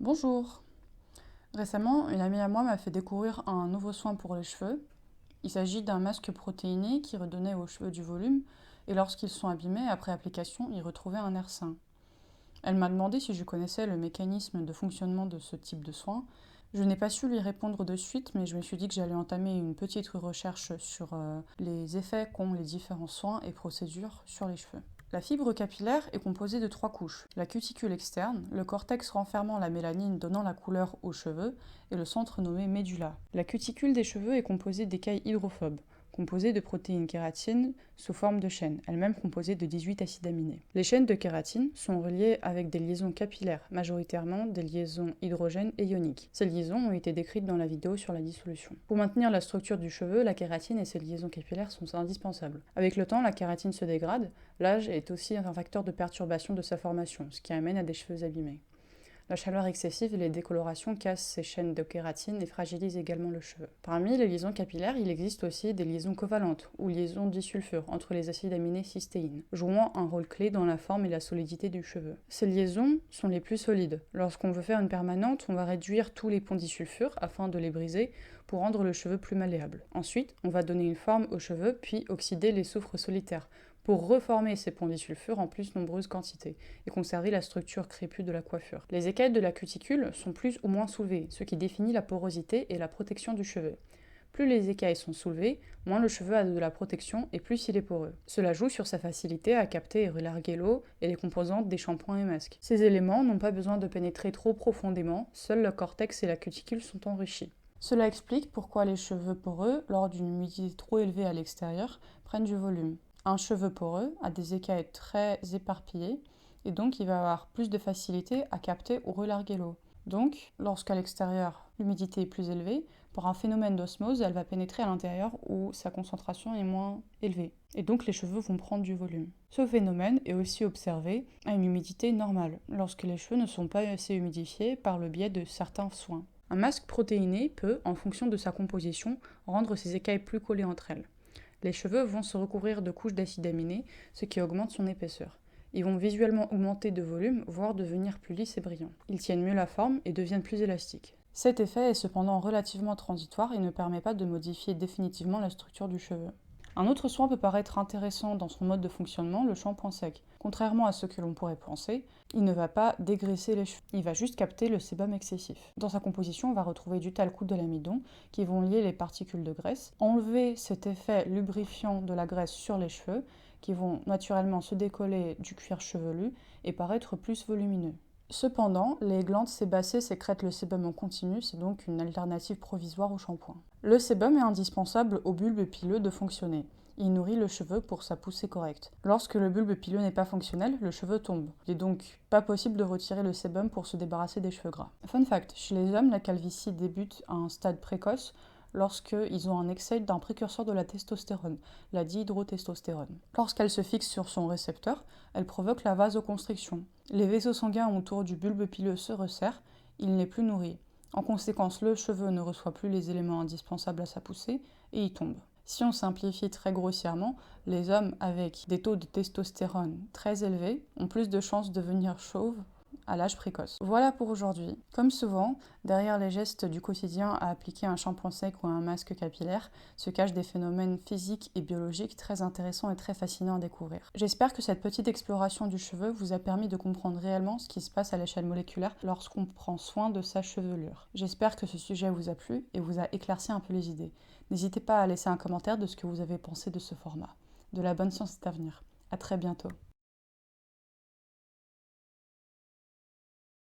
Bonjour! Récemment, une amie à moi m'a fait découvrir un nouveau soin pour les cheveux. Il s'agit d'un masque protéiné qui redonnait aux cheveux du volume et lorsqu'ils sont abîmés après application, ils retrouvaient un air sain. Elle m'a demandé si je connaissais le mécanisme de fonctionnement de ce type de soin. Je n'ai pas su lui répondre de suite, mais je me suis dit que j'allais entamer une petite recherche sur les effets qu'ont les différents soins et procédures sur les cheveux. La fibre capillaire est composée de 3 couches. La cuticule externe, le cortex renfermant la mélanine donnant la couleur aux cheveux, et le centre nommé médula. La cuticule des cheveux est composée d'écailles hydrophobes, composées de protéines kératine sous forme de chaînes, elles-mêmes composées de 18 acides aminés. Les chaînes de kératine sont reliées avec des liaisons capillaires, majoritairement des liaisons hydrogène et ioniques. Ces liaisons ont été décrites dans la vidéo sur la dissolution. Pour maintenir la structure du cheveu, la kératine et ses liaisons capillaires sont indispensables. Avec le temps, la kératine se dégrade, l'âge est aussi un facteur de perturbation de sa formation, ce qui amène à des cheveux abîmés. La chaleur excessive et les décolorations cassent ces chaînes de kératine et fragilisent également le cheveu. Parmi les liaisons capillaires, il existe aussi des liaisons covalentes, ou liaisons disulfure, entre les acides aminés cystéine, jouant un rôle clé dans la forme et la solidité du cheveu. Ces liaisons sont les plus solides. Lorsqu'on veut faire une permanente, on va réduire tous les ponts disulfure afin de les briser pour rendre le cheveu plus malléable. Ensuite, on va donner une forme aux cheveux, puis oxyder les soufres solitaires, pour reformer ces ponts disulfure en plus nombreuses quantités et conserver la structure crépue de la coiffure. Les écailles de la cuticule sont plus ou moins soulevées, ce qui définit la porosité et la protection du cheveu. Plus les écailles sont soulevées, moins le cheveu a de la protection et plus il est poreux. Cela joue sur sa facilité à capter et relarguer l'eau et les composantes des shampoings et masques. Ces éléments n'ont pas besoin de pénétrer trop profondément, seul le cortex et la cuticule sont enrichis. Cela explique pourquoi les cheveux poreux, lors d'une humidité trop élevée à l'extérieur, prennent du volume. Un cheveu poreux a des écailles très éparpillées et donc il va avoir plus de facilité à capter ou relarguer l'eau. Donc, lorsqu'à l'extérieur l'humidité est plus élevée, pour un phénomène d'osmose, elle va pénétrer à l'intérieur où sa concentration est moins élevée. Et donc les cheveux vont prendre du volume. Ce phénomène est aussi observé à une humidité normale, lorsque les cheveux ne sont pas assez humidifiés par le biais de certains soins. Un masque protéiné peut, en fonction de sa composition, rendre ses écailles plus collées entre elles. Les cheveux vont se recouvrir de couches d'acides aminés, ce qui augmente son épaisseur. Ils vont visuellement augmenter de volume, voire devenir plus lisses et brillants. Ils tiennent mieux la forme et deviennent plus élastiques. Cet effet est cependant relativement transitoire et ne permet pas de modifier définitivement la structure du cheveu. Un autre soin peut paraître intéressant dans son mode de fonctionnement, le shampoing sec. Contrairement à ce que l'on pourrait penser, il ne va pas dégraisser les cheveux, il va juste capter le sébum excessif. Dans sa composition, on va retrouver du talc ou de l'amidon qui vont lier les particules de graisse, enlever cet effet lubrifiant de la graisse sur les cheveux qui vont naturellement se décoller du cuir chevelu et paraître plus volumineux. Cependant, les glandes sébacées sécrètent le sébum en continu, c'est donc une alternative provisoire au shampoing. Le sébum est indispensable au bulbe pileux de fonctionner. Il nourrit le cheveu pour sa poussée correcte. Lorsque le bulbe pileux n'est pas fonctionnel, le cheveu tombe. Il n'est donc pas possible de retirer le sébum pour se débarrasser des cheveux gras. Fun fact, chez les hommes, la calvitie débute à un stade précoce lorsqu'ils ont un excès d'un précurseur de la testostérone, la dihydrotestostérone. Lorsqu'elle se fixe sur son récepteur, elle provoque la vasoconstriction. Les vaisseaux sanguins autour du bulbe pileux se resserrent, il n'est plus nourri. En conséquence, le cheveu ne reçoit plus les éléments indispensables à sa poussée et il tombe. Si on simplifie très grossièrement, les hommes avec des taux de testostérone très élevés ont plus de chances de devenir chauves à l'âge précoce. Voilà pour aujourd'hui. Comme souvent, derrière les gestes du quotidien à appliquer un shampoing sec ou un masque capillaire se cachent des phénomènes physiques et biologiques très intéressants et très fascinants à découvrir. J'espère que cette petite exploration du cheveu vous a permis de comprendre réellement ce qui se passe à l'échelle moléculaire lorsqu'on prend soin de sa chevelure. J'espère que ce sujet vous a plu et vous a éclairci un peu les idées. N'hésitez pas à laisser un commentaire de ce que vous avez pensé de ce format. De la bonne science est à venir. À très bientôt.